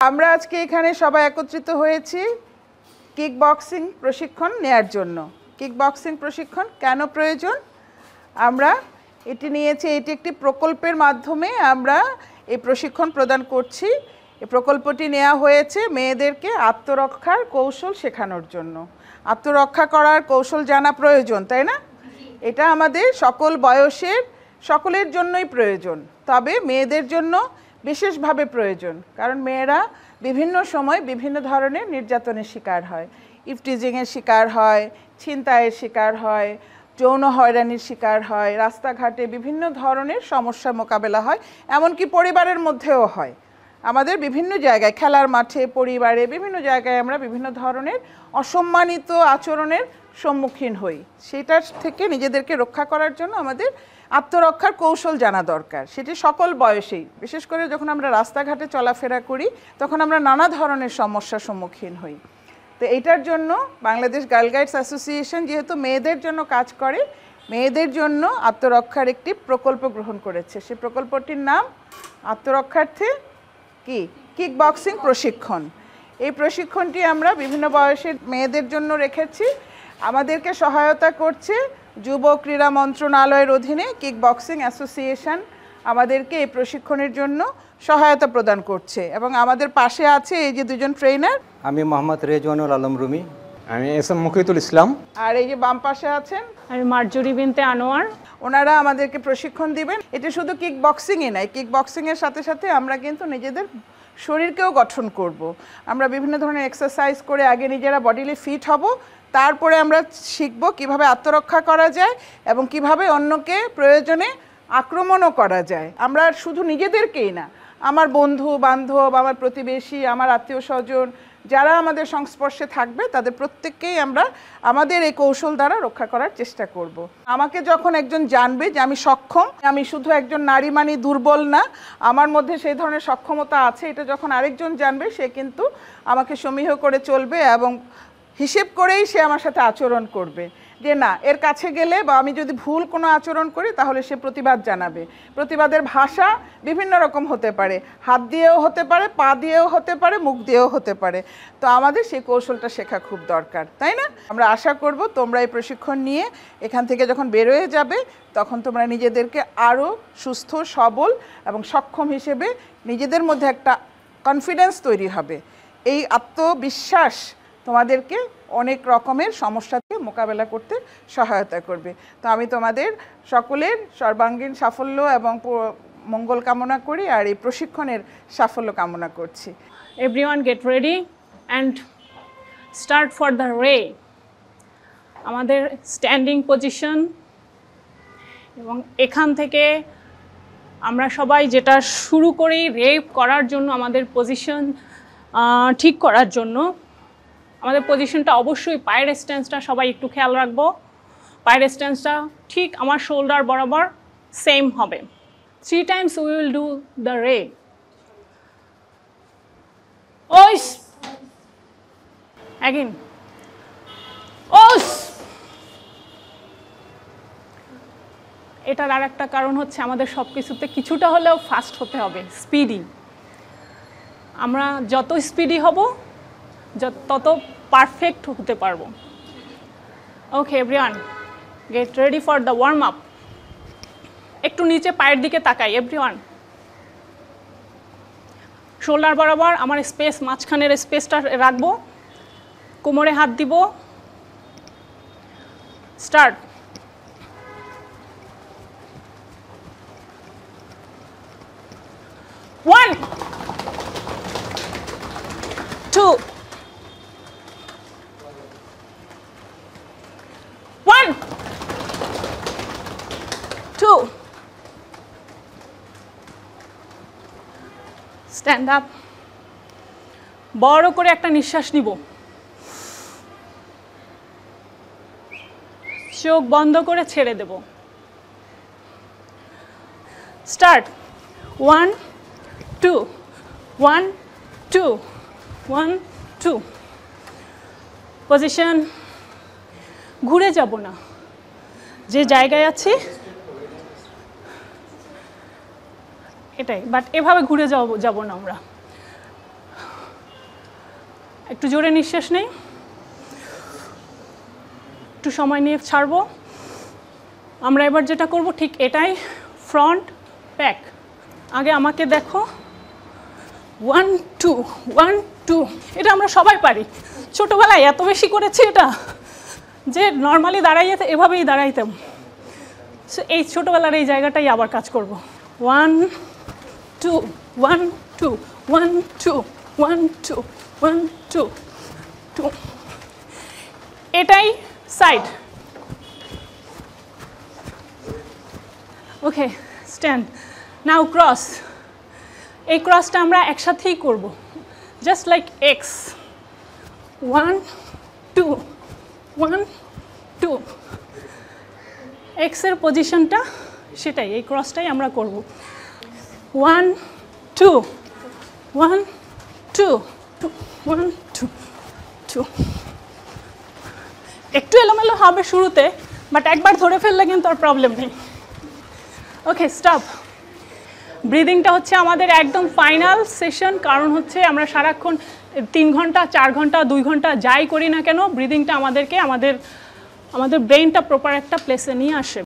আমরা আজকে এখানে সবাই একত্রিত হয়েছি কিক বক্সিং প্রশিক্ষণ নেয়ার জন্য। কিক বক্সিং প্রশিক্ষণ কেন প্রয়োজন? আমরা এটি নিয়েছি, এটি একটি প্রকল্পের মাধ্যমে আমরা এই প্রশিক্ষণ প্রদান করছি। এই প্রকল্পটি নেওয়া হয়েছে মেয়েদেরকে আত্মরক্ষার কৌশল শেখানোর জন্য। আত্মরক্ষা করার কৌশল জানা প্রয়োজন, তাই না? এটা আমাদের সকল বয়সের সকলের জন্যই প্রয়োজন, তবে মেয়েদের জন্য বিশেষভাবে প্রয়োজন, কারণ মেয়েরা বিভিন্ন সময় বিভিন্ন ধরনের নির্যাতনের শিকার হয়। ইফটিজিংয়ের শিকার হয়, ছিনতাইয়ের শিকার হয়, যৌন হয়রানির শিকার হয়, রাস্তাঘাটে বিভিন্ন ধরনের সমস্যার মোকাবেলা হয়, এমনকি পরিবারের মধ্যেও হয়। আমাদের বিভিন্ন জায়গায়, খেলার মাঠে, পরিবারে, বিভিন্ন জায়গায় আমরা বিভিন্ন ধরনের অসম্মানিত আচরণের সম্মুখীন হই। সেটার থেকে নিজেদেরকে রক্ষা করার জন্য আমাদের আত্মরক্ষার কৌশল জানা দরকার। সেটি সকল বয়সেই, বিশেষ করে যখন আমরা রাস্তাঘাটে চলাফেরা করি তখন আমরা নানা ধরনের সমস্যার সম্মুখীন হই। তো এইটার জন্য বাংলাদেশ গার্ল গাইডস অ্যাসোসিয়েশন যেহেতু মেয়েদের জন্য কাজ করে, মেয়েদের জন্য আত্মরক্ষার একটি প্রকল্প গ্রহণ করেছে। সেই প্রকল্পটির নাম আত্মরক্ষার্থে কিক বক্সিং প্রশিক্ষণ। এই প্রশিক্ষণটি আমরা বিভিন্ন বয়সের মেয়েদের জন্য রেখেছি। আমাদেরকে সহায়তা করছে যুব ক্রীড়া মন্ত্রণালয়ের অধীনে কিক বক্সিং অ্যাসোসিয়েশন আমাদেরকে এই প্রশিক্ষণের জন্য সহায়তা প্রদান করছে, এবং আমাদের পাশে আছে এই যে দুজন ট্রেনার। আমি মোহাম্মদ রেজওয়ানুল আলম রুমি। আমি এস.এম. মুকিতুল ইসলাম। আর এই যে বাম পাশে আছেন আমি মার্জরি বিনতে আনোয়ার। ওনারা আমাদেরকে প্রশিক্ষণ দিবেন। এটা শুধু কিক বক্সিংই নয়, কিক বক্সিংয়ের সাথে সাথে আমরা কিন্তু নিজেদের শরীরকেও গঠন করব। আমরা বিভিন্ন ধরনের এক্সারসাইজ করে আগে নিজেরা বডিলি ফিট হব, তারপরে আমরা শিখব কিভাবে আত্মরক্ষা করা যায় এবং কিভাবে অন্যকে প্রয়োজনে আক্রমণও করা যায়। আমরা শুধু নিজেদেরকেই না, আমার বন্ধু বান্ধব, আমার প্রতিবেশী, আমার আত্মীয় স্বজন যারা আমাদের সংস্পর্শে থাকবে তাদের প্রত্যেককেই আমরা আমাদের এই কৌশল দ্বারা রক্ষা করার চেষ্টা করব। আমাকে যখন একজন জানবে যে আমি সক্ষম, আমি শুধু একজন নারী মানে দুর্বল না, আমার মধ্যে সেই ধরনের সক্ষমতা আছে, এটা যখন আরেকজন জানবে সে কিন্তু আমাকে সমীহ করে চলবে এবং হিসেব করেই সে আমার সাথে আচরণ করবে। যে না, এর কাছে গেলে বা আমি যদি ভুল কোনো আচরণ করি তাহলে সে প্রতিবাদ জানাবে। প্রতিবাদের ভাষা বিভিন্ন রকম হতে পারে, হাত দিয়েও হতে পারে, পা দিয়েও হতে পারে, মুখ দিয়েও হতে পারে। তো আমাদের সেই কৌশলটা শেখা খুব দরকার, তাই না? আমরা আশা করব তোমরা এই প্রশিক্ষণ নিয়ে এখান থেকে যখন বেরোয় যাবে তখন তোমরা নিজেদেরকে আরও সুস্থ, সবল এবং সক্ষম হিসেবে নিজেদের মধ্যে একটা কনফিডেন্স তৈরি হবে। এই আত্মবিশ্বাস তোমাদেরকে অনেক রকমের সমস্যাকে মোকাবেলা করতে সহায়তা করবে। তো আমি তোমাদের সকলের সর্বাঙ্গীন সাফল্য এবং মঙ্গল কামনা করি, আর এই প্রশিক্ষণের সাফল্য কামনা করছি। Everyone get ready and start for the রে। আমাদের স্ট্যান্ডিং পজিশন, এবং এখান থেকে আমরা সবাই যেটা শুরু করি রে করার জন্য, আমাদের পজিশন ঠিক করার জন্য আমাদের পজিশনটা অবশ্যই পায়ের স্ট্যান্সটা সবাই একটু খেয়াল রাখবো। পায়ের স্ট্যান্সটা ঠিক আমার শোল্ডার বরাবর সেম হবে। 3 times we will do the ray. Ois. Again. Os. এটার আর একটা কারণ হচ্ছে আমাদের সব কিছুতে কিছুটা হলেও ফাস্ট হতে হবে, স্পিডি। আমরা যত স্পিডি হব তত পারফেক্ট হতে পারবো। ওকে everyone, get ready for the warm up. একটু নিচে পায়ের দিকে তাকাই এভরিওয়ান। শোল্ডার বরাবর আমার স্পেস, মাঝখানের স্পেসটা রাখবো, কোমরে হাত দিব। স্টার্ট। 1 2 1 2 stand up. বড় করে একটা নিঃশ্বাস নিব, চোখ বন্ধ করে ছেড়ে দেব। স্টার্ট। 1 2 1 2 1 2। পজিশন, ঘুরে যাব না, যে জায়গায় আছি এটাই, বাট এভাবে ঘুরে যাব না আমরা। একটু জোরে নিঃশ্বাস নেই, একটু সময় নিয়ে ছাড়বো। আমরা এবার যেটা করব ঠিক এটাই, ফ্রন্ট ব্যাক। আগে আমাকে দেখো, 1 2 1 2। এটা আমরা সবাই পারি, ছোটোবেলায় এত বেশি করেছি এটা যে নর্মালি দাঁড়াইয়ে এভাবেই দাঁড়াইতাম। সো এই ছোটোবেলার এই জায়গাটাই আবার কাজ করব। 1 2 1 2 1 2 1 2 1 2 2। এটাই সাইড। ওকে, স্ট্যান্ড। নাও ক্রস। এই ক্রসটা আমরা একসাথেই করব, জাস্ট লাইক এক্স। 1 2 1 2। এক্সের পজিশনটা সেটাই, এই ক্রসটাই আমরা করব। 1 2 1 2 1 2 2। একটু এলোমেলো হবে শুরুতে, বাট একবার ধরে ফেললে কিন্তু আর প্রবলেম নেই। ওকে, স্টপ। ব্রিদিংটা হচ্ছে আমাদের একদম ফাইনাল সেশন, কারণ হচ্ছে আমরা সারাক্ষণ 3 ঘন্টা 4 ঘন্টা 2 ঘন্টা যাই করি না কেন, ব্রিদিংটা আমাদেরকে আমাদের ব্রেইনটা প্রপার একটা প্লেসে নিয়ে আসে।